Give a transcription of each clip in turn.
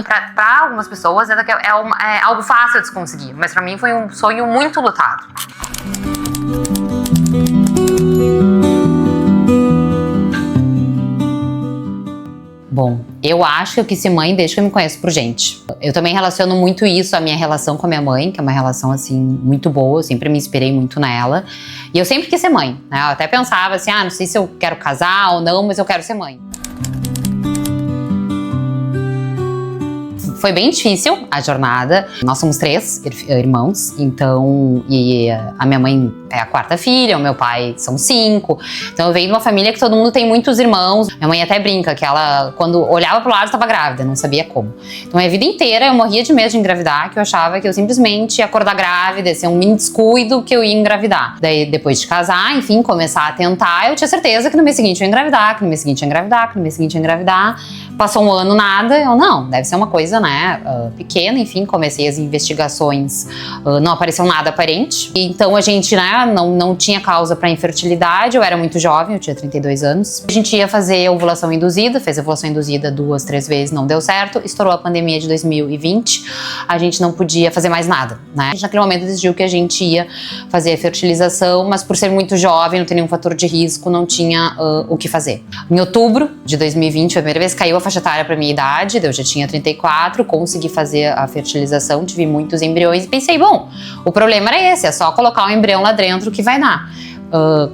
Pra algumas pessoas é algo fácil de se conseguir, mas pra mim foi um sonho muito lutado. Bom, eu acho que eu quis ser mãe desde que eu me conheço por gente. Eu também relaciono muito isso, a minha relação com a minha mãe, que é uma relação, assim, muito boa. Eu sempre me inspirei muito nela. E eu sempre quis ser mãe, né? Eu até pensava assim, não sei se eu quero casar ou não, mas eu quero ser mãe. Foi bem difícil a jornada. Nós somos 3 irmãos, então, e a minha mãe é a 4ª filha, o meu pai são 5. Então eu venho de uma família que todo mundo tem muitos irmãos. Minha mãe até brinca que ela, quando olhava pro lado, estava grávida, não sabia como. Então a minha vida inteira eu morria de medo de engravidar, que eu achava que eu simplesmente ia acordar grávida, ia ser um mini descuido que eu ia engravidar. Daí depois de casar, enfim, começar a tentar, eu tinha certeza que no mês seguinte eu ia engravidar, que no mês seguinte eu ia engravidar, que no mês seguinte eu ia engravidar. Passou um ano, nada, eu não, deve ser uma coisa, né, pequena, enfim, comecei as investigações, não apareceu nada aparente. Então a gente, né, não tinha causa para infertilidade, eu era muito jovem, eu tinha 32 anos. A gente ia fazer ovulação induzida, fez ovulação induzida 2, 3 vezes, não deu certo, estourou a pandemia de 2020, a gente não podia fazer mais nada, né. A gente naquele momento decidiu que a gente ia fazer a fertilização, mas por ser muito jovem, não ter nenhum fator de risco, não tinha o que fazer. Em outubro de 2020, a primeira vez caiu a faixa etária para minha idade, eu já tinha 34, consegui fazer a fertilização, tive muitos embriões e pensei, bom, o problema era esse, é só colocar um embrião lá dentro que vai dar.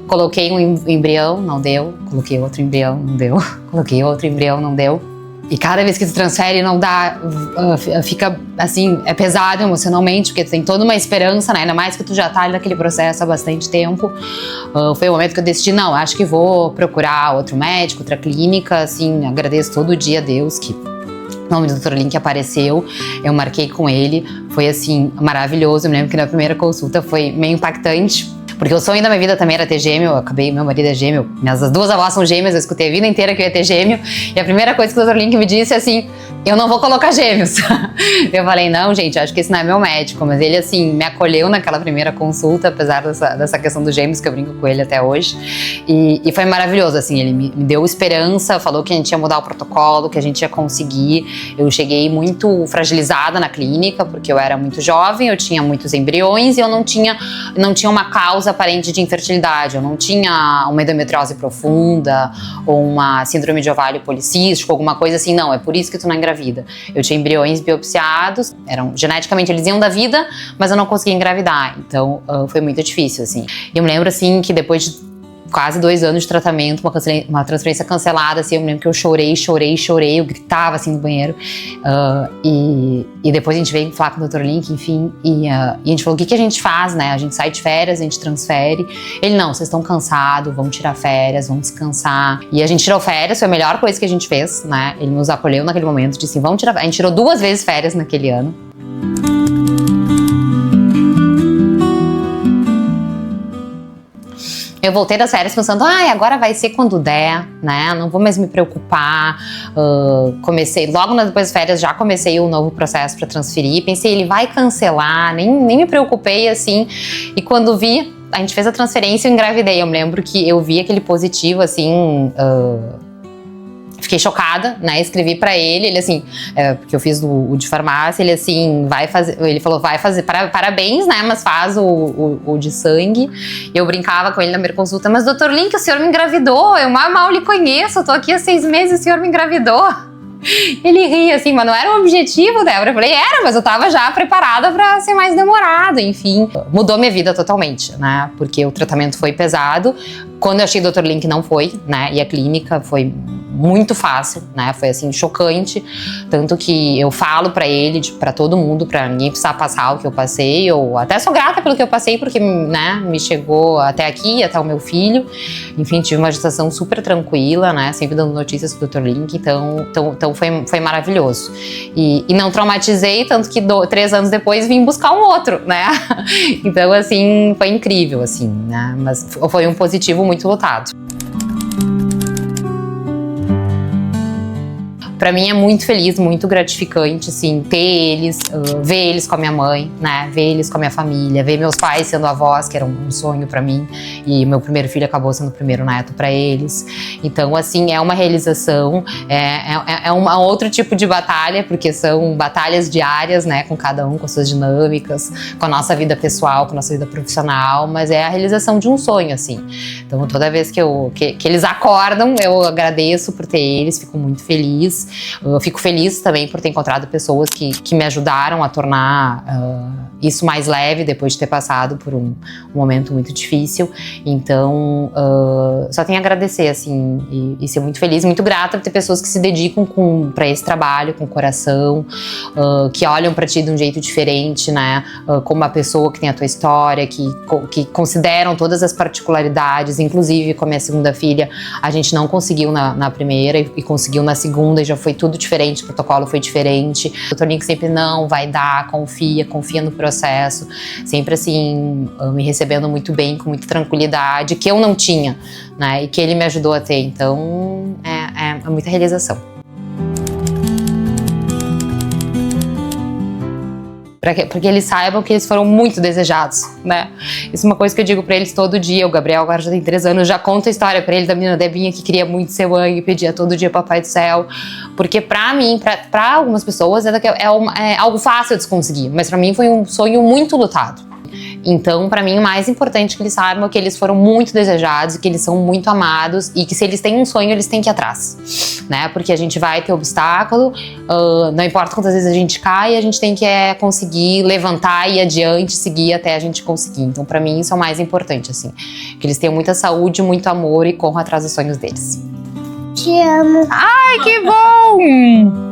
Coloquei um embrião, não deu, coloquei outro embrião, não deu, coloquei outro embrião, não deu. E cada vez que tu transfere não dá, fica assim, é pesado emocionalmente, porque tu tem toda uma esperança, né? Ainda mais que tu já tá ali naquele processo há bastante tempo. Foi o momento que eu decidi, não, acho que vou procurar outro médico, outra clínica, assim, agradeço todo dia a Deus que o nome do Dr. Link apareceu, eu marquei com ele, foi assim, maravilhoso. Eu me lembro que na primeira consulta foi meio impactante, porque o sonho da minha vida também era ter gêmeo, meu marido é gêmeo, minhas 2 avós são gêmeas, eu escutei a vida inteira que eu ia ter gêmeo, e a primeira coisa que o Dr. Link me disse é assim, eu não vou colocar gêmeos. Eu falei, não, gente, acho que esse não é meu médico, mas ele, assim, me acolheu naquela primeira consulta, apesar dessa questão dos gêmeos, que eu brinco com ele até hoje, e foi maravilhoso, assim, ele me deu esperança, falou que a gente ia mudar o protocolo, que a gente ia conseguir. Eu cheguei muito fragilizada na clínica, porque eu era muito jovem, eu tinha muitos embriões e eu não tinha uma causa aparente de infertilidade, eu não tinha uma endometriose profunda ou uma síndrome de ovário policístico, alguma coisa assim, não, é por isso que tu não engravida. Eu tinha embriões biopsiados, geneticamente eles iam da vida, mas eu não conseguia engravidar, então foi muito difícil, assim. E eu me lembro, assim, que depois de quase 2 anos de tratamento, uma transferência cancelada, assim, eu me lembro que eu chorei, eu gritava, assim, no banheiro, e depois a gente veio falar com o Dr. Link, enfim, e a gente falou, o que a gente faz, né, a gente sai de férias, a gente transfere. Ele, não, vocês estão cansados, vamos tirar férias, vamos descansar, e a gente tirou férias, foi a melhor coisa que a gente fez, né, ele nos acolheu naquele momento, disse, vamos tirar, a gente tirou 2 vezes férias naquele ano. Eu voltei das férias pensando, agora vai ser quando der, né? Não vou mais me preocupar. Comecei, logo depois das férias, já comecei um novo processo para transferir. Pensei, ele vai cancelar, nem me preocupei assim. E quando vi, a gente fez a transferência e eu engravidei. Eu me lembro que eu vi aquele positivo, assim. Fiquei chocada, né? Escrevi pra ele assim, porque eu fiz o de farmácia, ele assim, ele falou, vai fazer, parabéns, né? Mas faz o de sangue. E eu brincava com ele na primeira consulta, mas Dr. Link, o senhor me engravidou, eu mal lhe conheço, eu tô aqui há 6 meses e o senhor me engravidou. Ele ria assim, mas não era o objetivo, Débora. Eu falei, mas eu tava já preparada pra ser mais demorado, enfim. Mudou minha vida totalmente, né? Porque o tratamento foi pesado. Quando eu achei o Dr. Link não foi, né? E a clínica foi muito fácil, né? Foi assim, chocante. Tanto que eu falo pra ele, pra todo mundo, pra ninguém precisar passar o que eu passei. Eu até sou grata pelo que eu passei, porque, né, me chegou até aqui, até o meu filho. Enfim, tive uma gestação super tranquila, né? Sempre dando notícias pro Dr. Link, então foi maravilhoso. E não traumatizei, tanto que 3 anos depois vim buscar um outro, né? Então, assim, foi incrível, assim, né? Mas foi um positivo muito lutado. Pra mim é muito feliz, muito gratificante, assim, ter eles, ver eles com a minha mãe, né? Ver eles com a minha família, ver meus pais sendo avós, que era um sonho pra mim. E meu primeiro filho acabou sendo o primeiro neto pra eles. Então, assim, é uma realização, é um outro tipo de batalha, porque são batalhas diárias, né? Com cada um, com suas dinâmicas, com a nossa vida pessoal, com a nossa vida profissional, mas é a realização de um sonho, assim. Então, toda vez que eles acordam, eu agradeço por ter eles, fico muito feliz. Eu fico feliz também por ter encontrado pessoas que me ajudaram a tornar isso mais leve depois de ter passado por um momento muito difícil. Então, só tenho a agradecer, assim, e ser muito feliz, muito grata por ter pessoas que se dedicam para esse trabalho, com o coração, que olham para ti de um jeito diferente, né? Como uma pessoa que tem a tua história, que consideram todas as particularidades, inclusive com a minha segunda filha, a gente não conseguiu na primeira e conseguiu na segunda, e já foi tudo diferente, o protocolo foi diferente. O Dr. Nick sempre, não, vai dar, confia no processo, sempre assim, me recebendo muito bem, com muita tranquilidade, que eu não tinha, né, e que ele me ajudou a ter. Então, é muita realização. Porque eles saibam que eles foram muito desejados, né? Isso é uma coisa que eu digo pra eles todo dia. O Gabriel agora já tem 3 anos, já conta a história pra ele da menina Debinha que queria muito ser mãe e pedia todo dia Papai do Céu. Porque pra mim, pra algumas pessoas, é algo fácil de se conseguir, mas pra mim foi um sonho muito lutado. Então, pra mim, o mais importante é que eles saibam é que eles foram muito desejados, que eles são muito amados e que se eles têm um sonho, eles têm que ir atrás, né? Porque a gente vai ter obstáculo, não importa quantas vezes a gente cai, a gente tem que conseguir levantar e ir adiante, seguir até a gente conseguir. Então, pra mim, isso é o mais importante, assim. Que eles tenham muita saúde, muito amor e corram atrás dos sonhos deles. Te amo. Ai, que bom!